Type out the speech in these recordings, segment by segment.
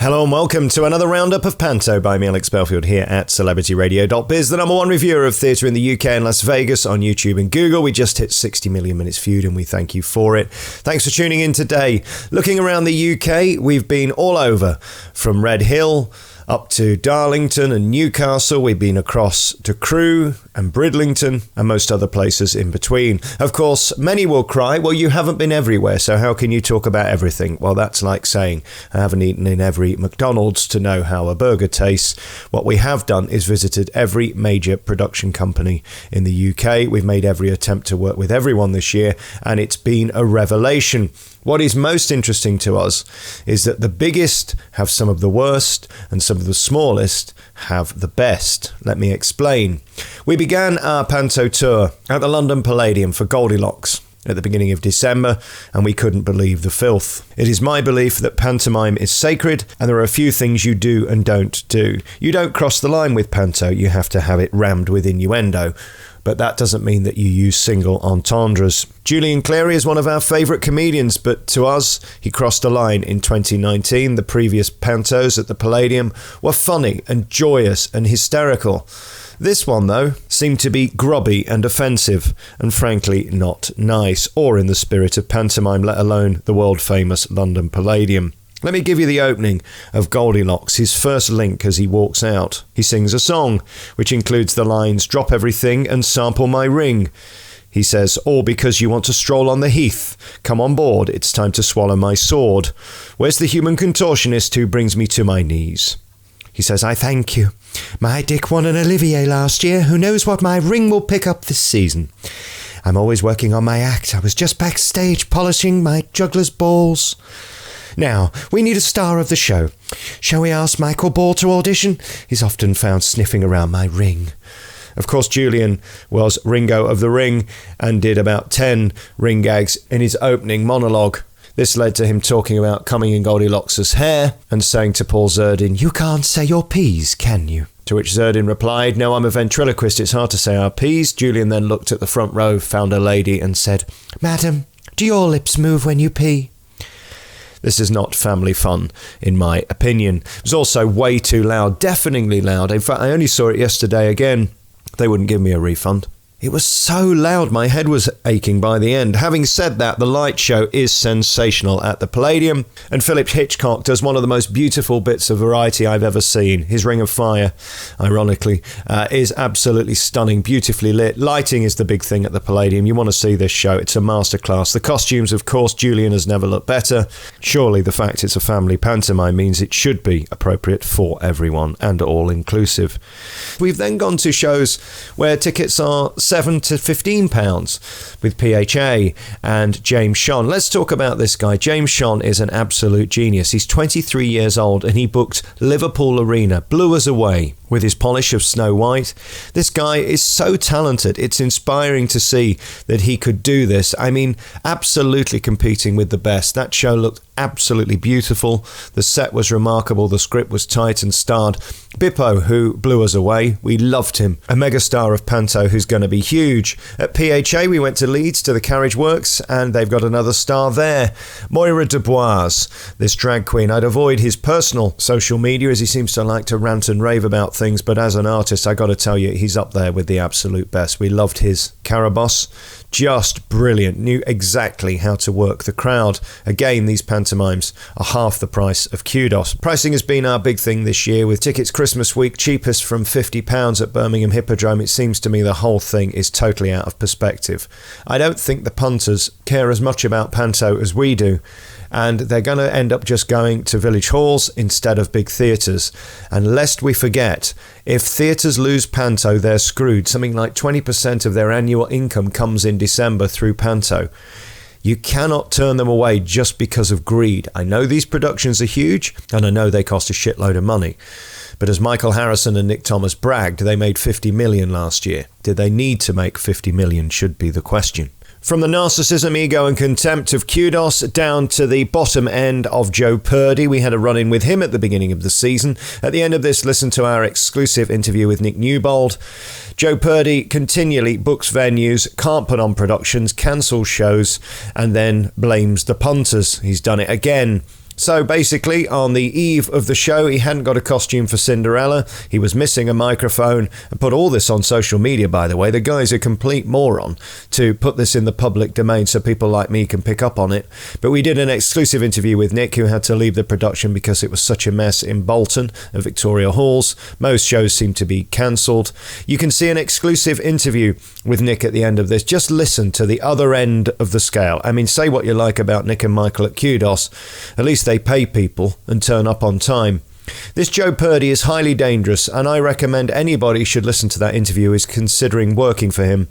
Hello and welcome to another roundup of Panto by me, Alex Belfield, here at celebrityradio.biz, the number one reviewer of theatre in the UK and Las Vegas on YouTube and Google. We just hit 60 million minutes viewed and we thank you for it. Thanks for tuning in today. Looking around the UK, we've been all over, from Red Hill up to Darlington and Newcastle. We've been across to Crewe and Bridlington and most other places in between. Of course, many will cry, well, you haven't been everywhere, so how can you talk about everything? Well, that's like saying I haven't eaten in every McDonald's to know how a burger tastes. What we have done is visited every major production company in the UK. We've made every attempt to work with everyone this year, and it's been a revelation. What is most interesting to us is that the biggest have some of the worst and some of the smallest have the best. Let me explain. We began our Panto tour at the London Palladium for Goldilocks at the beginning of December, and we couldn't believe the filth. It is my belief that pantomime is sacred, and there are a few things you do and don't do. You don't cross the line with panto, you have to have it rammed with innuendo. But that doesn't mean that you use single entendres. Julian Clary is one of our favourite comedians, but to us, he crossed a line in 2019. The previous pantos at the Palladium were funny and joyous and hysterical. This one, though, seemed to be grubby and offensive, and frankly not nice, or in the spirit of pantomime, let alone the world-famous London Palladium. Let me give you the opening of Goldilocks, his first link as he walks out. He sings a song, which includes the lines, "Drop everything and sample my ring." He says, "All because you want to stroll on the heath. Come on board, it's time to swallow my sword. Where's the human contortionist who brings me to my knees?" He says, "I thank you. My Dick won an Olivier last year. Who knows what my ring will pick up this season? I'm always working on my act. I was just backstage polishing my juggler's balls. Now, we need a star of the show. Shall we ask Michael Ball to audition? He's often found sniffing around my ring." Of course, Julian was Ringo of the Ring and did about 10 ring gags in his opening monologue. This led to him talking about coming in Goldilocks' hair and saying to Paul Zerdin, "You can't say your P's, can you?" To which Zerdin replied, "No, I'm a ventriloquist, it's hard to say our P's." Julian then looked at the front row, found a lady and said, "Madam, do your lips move when you pee?" This is not family fun, in my opinion. It was also way too loud, deafeningly loud. In fact, I only saw it yesterday again. They wouldn't give me a refund. It was so loud, my head was aching by the end. Having said that, the light show is sensational at the Palladium, and Philip Hitchcock does one of the most beautiful bits of variety I've ever seen. His Ring of Fire, ironically, is absolutely stunning, beautifully lit. Lighting is the big thing at the Palladium. You want to see this show. It's a masterclass. The costumes, of course, Julian has never looked better. Surely the fact it's a family pantomime means it should be appropriate for everyone and all-inclusive. We've then gone to shows where tickets are £7 to £15 with PHA and James Shon. Let's talk about this guy. James Shon is an absolute genius. He's 23 years old and he booked Liverpool Arena, blew us away with his polish of Snow White. This guy is so talented. It's inspiring to see that he could do this. I mean, absolutely competing with the best. That show looked absolutely beautiful. The set was remarkable. The script was tight and starred Bippo, who blew us away. We loved him. A megastar of Panto who's going to be huge. At PHA, we went to Leeds to the Carriage Works, and they've got another star there. Moira Dubois, this drag queen. I'd avoid his personal social media as he seems to like to rant and rave about things, but as an artist, I got to tell you, he's up there with the absolute best. We loved his Caraboss. Just brilliant. Knew exactly how to work the crowd. Again, these pantomimes are half the price of kudos. Pricing has been our big thing this year, with tickets Christmas week cheapest from £50 at Birmingham Hippodrome. It seems to me the whole thing is totally out of perspective. I don't think the punters care as much about panto as we do, and they're going to end up just going to village halls instead of big theatres. And lest we forget, if theatres lose panto, they're screwed. Something like 20% of their annual income comes in December through panto. You cannot turn them away just because of greed. I know these productions are huge, and I know they cost a shitload of money. But as Michael Harrison and Nick Thomas bragged, they made 50 million last year. Did they need to make 50 million should be the question. From the narcissism, ego and contempt of kudos down to the bottom end of Joe Purdy. We had a run-in with him at the beginning of the season. At the end of this, listen to our exclusive interview with Nick Newbold. Joe Purdy continually books venues, can't put on productions, cancels shows, and then blames the punters. He's done it again. So basically, on the eve of the show, he hadn't got a costume for Cinderella, he was missing a microphone, and put all this on social media, by the way. The guy's a complete moron to put this in the public domain so people like me can pick up on it. But we did an exclusive interview with Nick, who had to leave the production because it was such a mess in Bolton and Victoria Halls. Most shows seem to be cancelled. You can see an exclusive interview with Nick at the end of this. Just listen to the other end of the scale. I mean, say what you like about Nick and Michael at Kudos. At least they pay people and turn up on time. This Joe Purdy is highly dangerous, and I recommend anybody should listen to that interview who is considering working for him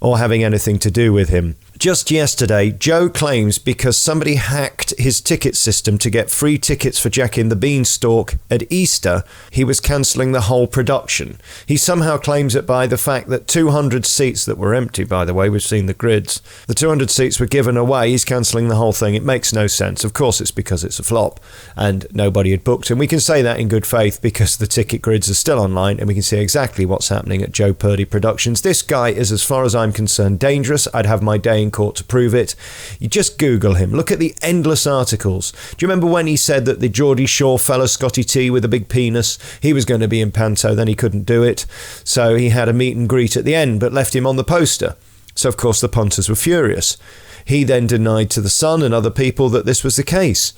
or having anything to do with him. Just yesterday, Joe claims because somebody hacked his ticket system to get free tickets for Jack in the Beanstalk at Easter, he was cancelling the whole production. He somehow claims it by the fact that 200 seats that were empty, by the way, we've seen the grids, the 200 seats were given away. He's cancelling the whole thing. It makes no sense. Of course, it's because it's a flop and nobody had booked. And we can say that in good faith because the ticket grids are still online and we can see exactly what's happening at Joe Purdy Productions. This guy is, as far as I'm concerned, dangerous. I'd have my day in court to prove it. You just Google him. Look at the endless articles. Do you remember when he said that the Geordie Shore fella, Scotty T with a big penis, he was going to be in Panto, then he couldn't do it, so he had a meet and greet at the end but left him on the poster. So of course the punters were furious. He then denied to The Sun and other people that this was the case.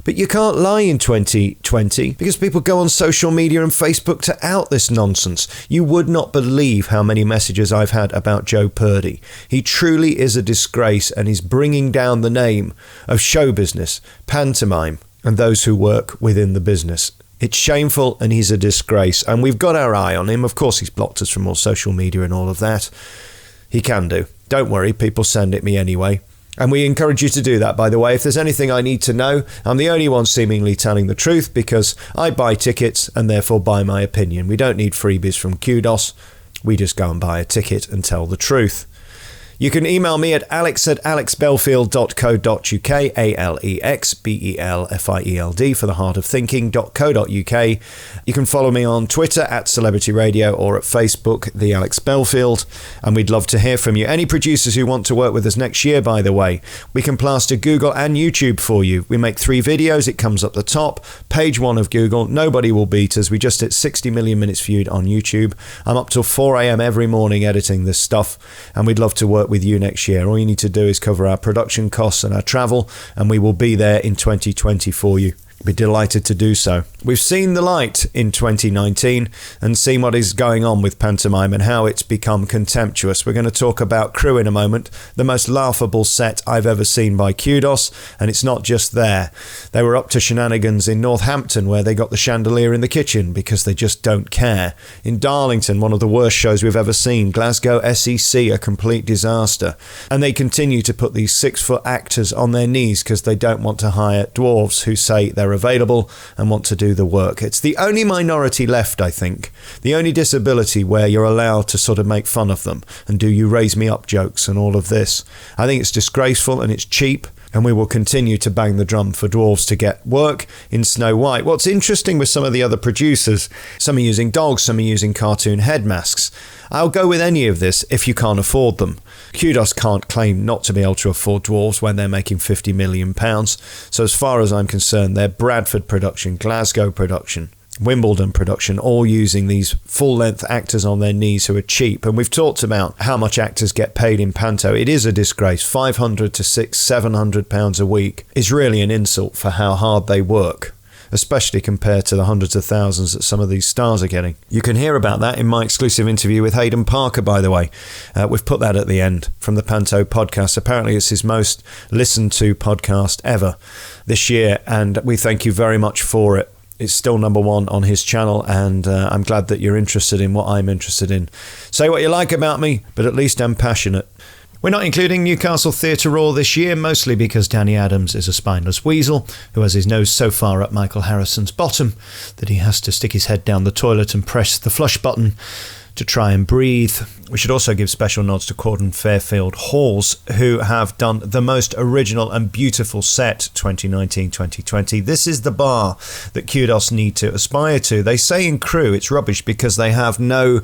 But you can't lie in 2020 because people go on social media and Facebook to out this nonsense. You would not believe how many messages I've had about Joe Purdy. He truly is a disgrace and he's bringing down the name of show business, pantomime, and those who work within the business. It's shameful and he's a disgrace. And we've got our eye on him. Of course, he's blocked us from all social media and all of that. He can do. Don't worry, people send it me anyway. And we encourage you to do that, by the way. If there's anything I need to know, I'm the only one seemingly telling the truth because I buy tickets and therefore buy my opinion. We don't need freebies from Kudos. We just go and buy a ticket and tell the truth. You can email me at alex@alexbelfield.co.uk, ALEXBELFIELD for the heart of thinking.co.uk. You can follow me on Twitter at Celebrity Radio or at Facebook, The Alex Belfield, and we'd love to hear from you. Any producers who want to work with us next year, by the way, we can plaster Google and YouTube for you. We make 3 videos, it comes up the top, page 1 of Google, nobody will beat us. We just hit 60 million minutes viewed on YouTube. I'm up till 4 a.m. every morning editing this stuff, and we'd love to work with you next year. All you need to do is cover our production costs and our travel, and we will be there in 2020 for you. Be delighted to do so. We've seen the light in 2019 and seen what is going on with pantomime and how it's become contemptuous. We're going to talk about Crew in a moment, the most laughable set I've ever seen by Kudos, and it's not just there. They were up to shenanigans in Northampton where they got the chandelier in the kitchen because they just don't care. In Darlington, one of the worst shows we've ever seen. Glasgow SEC, a complete disaster. And they continue to put these 6-foot actors on their knees because they don't want to hire dwarves who say they're available and want to do the work. It's the only minority left, I think. The only disability where you're allowed to sort of make fun of them and do you raise me up jokes and all of this. I think it's disgraceful and it's cheap, and we will continue to bang the drum for dwarves to get work in Snow White. What's interesting with some of the other producers, some are using dogs, some are using cartoon head masks. I'll go with any of this if you can't afford them. Kudos can't claim not to be able to afford dwarves when they're making £50 million. So as far as I'm concerned, they're Bradford production, Glasgow production, Wimbledon production, all using these full-length actors on their knees who are cheap. And we've talked about how much actors get paid in Panto. It is a disgrace. £500 to £600-700 a week is really an insult for how hard they work, especially compared to the hundreds of thousands that some of these stars are getting. You can hear about that in my exclusive interview with Hayden Parker, by the way. We've put that at the end from the Panto podcast. Apparently it's his most listened to podcast ever this year, and we thank you very much for it. It's still number 1 on his channel, and I'm glad that you're interested in what I'm interested in. Say what you like about me, but at least I'm passionate. We're not including Newcastle Theatre Royal this year, mostly because Danny Adams is a spineless weasel who has his nose so far up Michael Harrison's bottom that he has to stick his head down the toilet and press the flush button to try and breathe. We should also give special nods to Corden Fairfield Halls, who have done the most original and beautiful set 2019-2020. This is the bar that Kudos need to aspire to. They say in Crew it's rubbish because they have no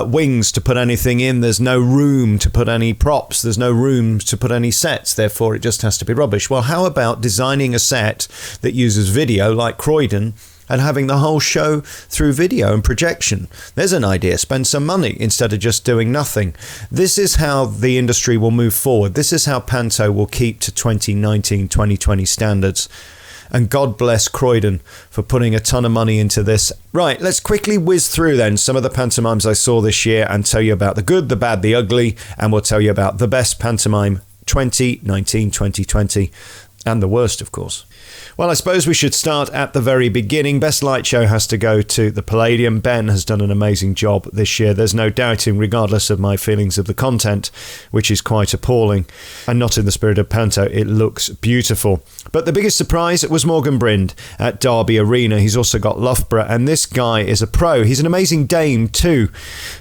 wings to put anything in. There's no room to put any props. There's no room to put any sets. Therefore, it just has to be rubbish. Well, how about designing a set that uses video like Croydon and having the whole show through video and projection? There's an idea. Spend some money instead of just doing nothing. This is how the industry will move forward. This is how Panto will keep to 2019-2020 standards. And God bless Croydon for putting a ton of money into this. Right, let's quickly whiz through then some of the pantomimes I saw this year and tell you about the good, the bad, the ugly, and we'll tell you about the best pantomime 2019-2020 and the worst, of course. Well, I suppose we should start at the very beginning. Best Light Show has to go to the Palladium. Ben has done an amazing job this year. There's no doubting, regardless of my feelings of the content, which is quite appalling. And not in the spirit of Panto, it looks beautiful. But the biggest surprise was Morgan Brind at Derby Arena. He's also got Loughborough, and this guy is a pro. He's an amazing dame too.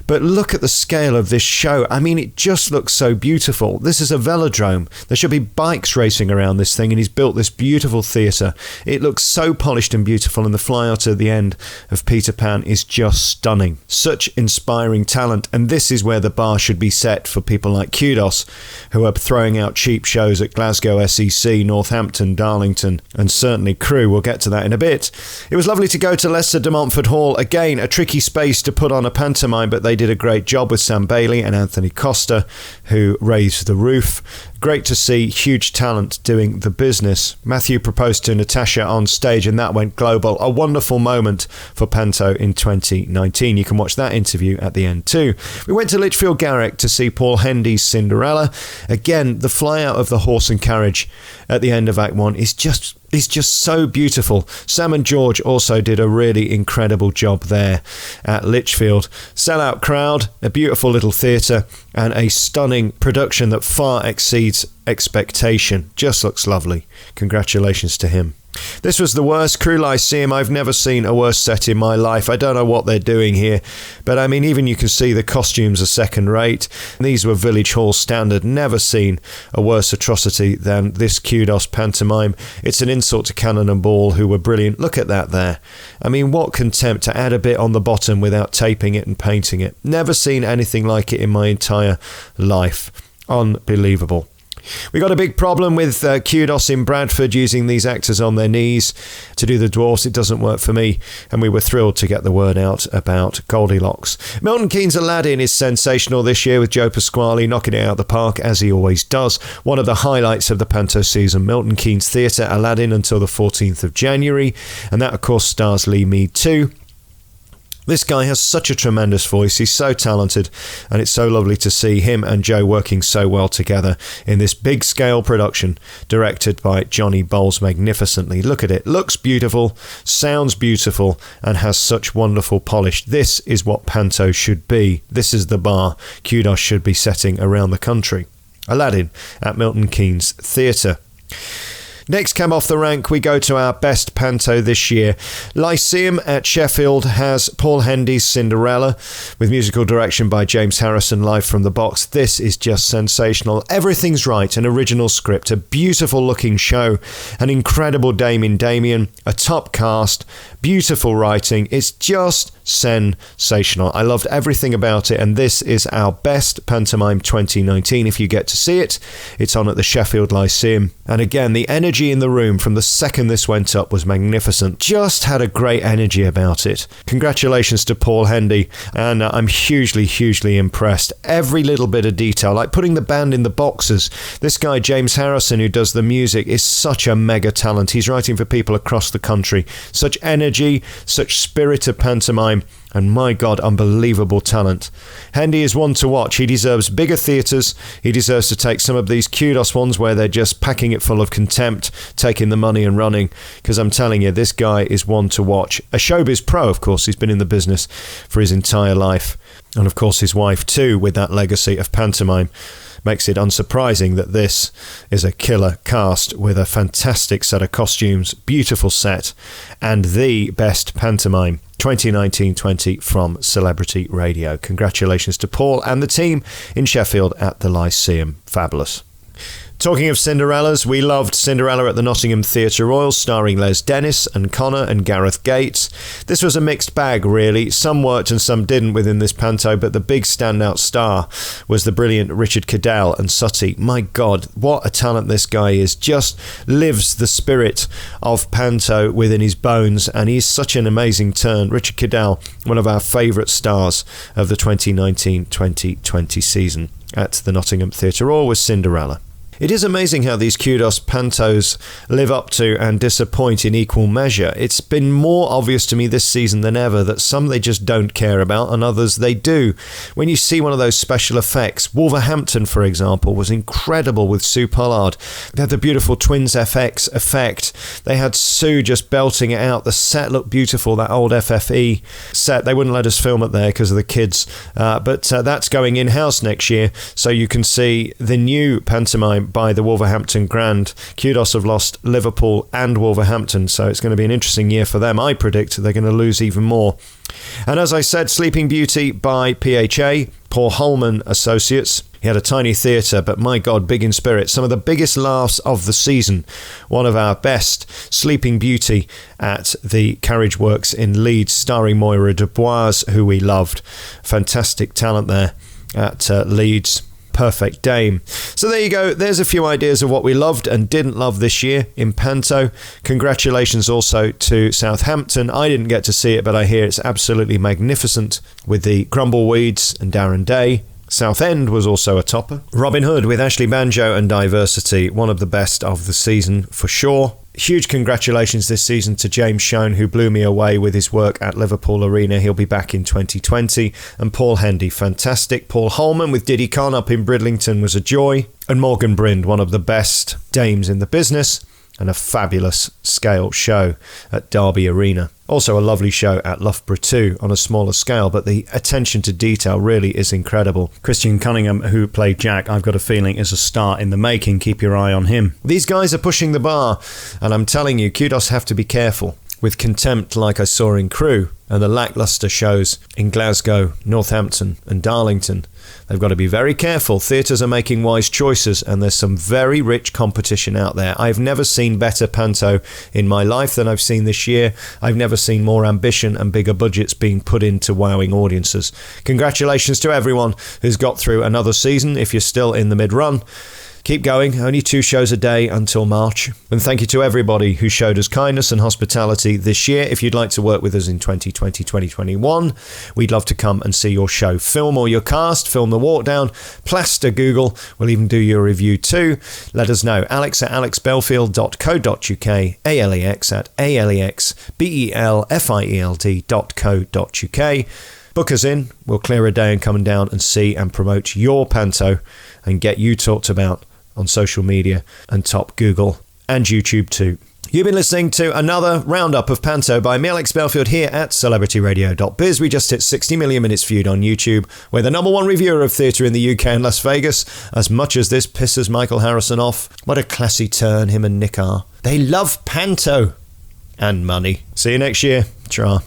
But look at the scale of this show. I mean, it just looks so beautiful. This is a velodrome. There should be bikes racing around this thing, and he's built this beautiful theatre. It looks so polished and beautiful, and the flyout at the end of Peter Pan is just stunning. Such inspiring talent, and this is where the bar should be set for people like Kudos, who are throwing out cheap shows at Glasgow SEC, Northampton, Darlington, and certainly Crew. We'll get to that in a bit. It was lovely to go to Leicester de Montfort Hall. Again, a tricky space to put on a pantomime, but they did a great job with Sam Bailey and Anthony Costa, who raised the roof. Great to see huge talent doing the business. Matthew proposed to Natasha on stage, and that went global. A wonderful moment for Panto in 2019. You can watch that interview at the end too. We went to Lichfield Garrick to see Paul Hendy's Cinderella. Again, the flyout of the horse and carriage at the end of Act 1 is just so beautiful. Sam and George also did a really incredible job there at Lichfield. Sellout crowd, a beautiful little theatre, and a stunning production that far exceeds expectation. Just looks lovely. Congratulations to him. This was the worst. Crew Lyceum. I've never seen a worse set in my life. I don't know what they're doing here, but I mean, even you can see the costumes are second rate. These were Village Hall standard. Never seen a worse atrocity than this Kudos pantomime. It's an insult to Cannon and Ball, who were brilliant. Look at that there. I mean, what contempt to add a bit on the bottom without taping it and painting it. Never seen anything like it in my entire life. Unbelievable. We got a big problem with Kudos in Bradford using these actors on their knees to do the dwarfs. It doesn't work for me, and we were thrilled to get the word out about Goldilocks. Milton Keynes' Aladdin is sensational this year, with Joe Pasquale knocking it out of the park, as he always does. One of the highlights of the Panto season, Milton Keynes Theatre, Aladdin until the 14th of January, and that of course stars Lee Mead too. This guy has such a tremendous voice. He's so talented, and it's so lovely to see him and Joe working so well together in this big scale production directed by Johnny Bowles magnificently. Look at it. Looks beautiful, sounds beautiful, and has such wonderful polish. This is what Panto should be. This is the bar Kudos should be setting around the country. Aladdin at Milton Keynes Theatre. Next came off the rank, we go to our best panto this year. Lyceum at Sheffield has Paul Hendy's Cinderella, with musical direction by James Harrison, live from the box. This is just sensational. Everything's right, an original script, a beautiful looking show, an incredible Damien Damien, a top cast, beautiful writing. It's just sensational. I loved everything about it, and this is our best pantomime 2019. If you get to see it, it's on at the Sheffield Lyceum. And again, the energy in the room from the second this went up was magnificent. Just had a great energy about it. Congratulations to Paul Hendy, and I'm hugely impressed. Every little bit of detail, like putting the band in the boxes. This guy James Harrison, who does the music, is such a mega talent. He's writing for people across the country. Such energy, such spirit of pantomime, and my God, unbelievable talent. Hendy is one to watch. He deserves bigger theatres. He deserves to take some of these Kudos ones where they're just packing it full of contempt, taking the money and running, because I'm telling you, this guy is one to watch. A showbiz pro, of course. He's been in the business for his entire life. And of course his wife too, with that legacy of pantomime. Makes it unsurprising that this is a killer cast with a fantastic set of costumes, beautiful set, and the best pantomime 2019-20 from Celebrity Radio. Congratulations to Paul and the team in Sheffield at the Lyceum. Fabulous. Talking of Cinderellas, we loved Cinderella at the Nottingham Theatre Royal, starring Les Dennis and Connor and Gareth Gates. This was a mixed bag, really. Some worked and some didn't within this panto, but the big standout star was the brilliant Richard Cadell and Sutty. My God, what a talent this guy is. Just lives the spirit of panto within his bones, and he's such an amazing turn. Richard Cadell, one of our favourite stars of the 2019-2020 season at the Nottingham Theatre Royal with Cinderella. It is amazing how these kudos pantos live up to and disappoint in equal measure. It's been more obvious to me this season than ever that some they just don't care about and others they do. When you see one of those special effects, Wolverhampton, for example, was incredible with Sue Pollard. They had the beautiful Twins FX effect. They had Sue just belting it out. The set looked beautiful, that old FFE set. They wouldn't let us film it there because of the kids, but that's going in-house next year, so you can see the new pantomime by the Wolverhampton Grand. Kudos have lost Liverpool and Wolverhampton, so it's going to be an interesting year for them. I predict they're going to lose even more. And as I said, Sleeping Beauty by PHA, Paul Holman Associates. He had a tiny theatre, but my God, big in spirit. Some of the biggest laughs of the season. One of our best, Sleeping Beauty at the Carriage Works in Leeds, starring Moira Dubois, who we loved. Fantastic talent there at Leeds. Perfect Dame. So there you go. There's a few ideas of what we loved and didn't love this year in panto. Congratulations also to Southampton. I didn't get to see it, but I hear it's absolutely magnificent with the Grumbleweeds and Darren Day. Southend was also a topper. Robin Hood with Ashley Banjo and Diversity, one of the best of the season for sure. Huge congratulations this season to James Schoen, who blew me away with his work at Liverpool Arena. He'll be back in 2020. And Paul Hendy, fantastic. Paul Holman with Diddy Khan up in Bridlington was a joy. And Morgan Brind, one of the best dames in the business, and a fabulous scale show at Derby Arena. Also a lovely show at Loughborough too, on a smaller scale, but the attention to detail really is incredible. Christian Cunningham, who played Jack, I've got a feeling is a star in the making. Keep your eye on him. These guys are pushing the bar, and I'm telling you, kudos have to be careful. With Contempt, like I saw in Crewe, and the lacklustre shows in Glasgow, Northampton and Darlington, they've got to be very careful. Theatres are making wise choices, and there's some very rich competition out there. I've never seen better panto in my life than I've seen this year. I've never seen more ambition and bigger budgets being put into wowing audiences. Congratulations to everyone who's got through another season. If you're still in the mid-run, keep going, only 2 shows a day until March. And thank you to everybody who showed us kindness and hospitality this year. If you'd like to work with us in 2020, 2021, we'd love to come and see your show. Film or your cast, film the walk down, plaster Google, we'll even do your review too. Let us know. alex@alexbelfield.co.uk, alex@alexbelfield.co.uk. Book us in, we'll clear a day and come down and see and promote your panto and get you talked about on social media and top Google and YouTube too. You've been listening to another roundup of Panto by me, Alex Belfield, here at celebrityradio.biz. We just hit 60 million minutes viewed on YouTube. We're the #1 reviewer of theatre in the UK and Las Vegas. As much as this pisses Michael Harrison off, what a classy turn him and Nick are. They love Panto and money. See you next year. Tra.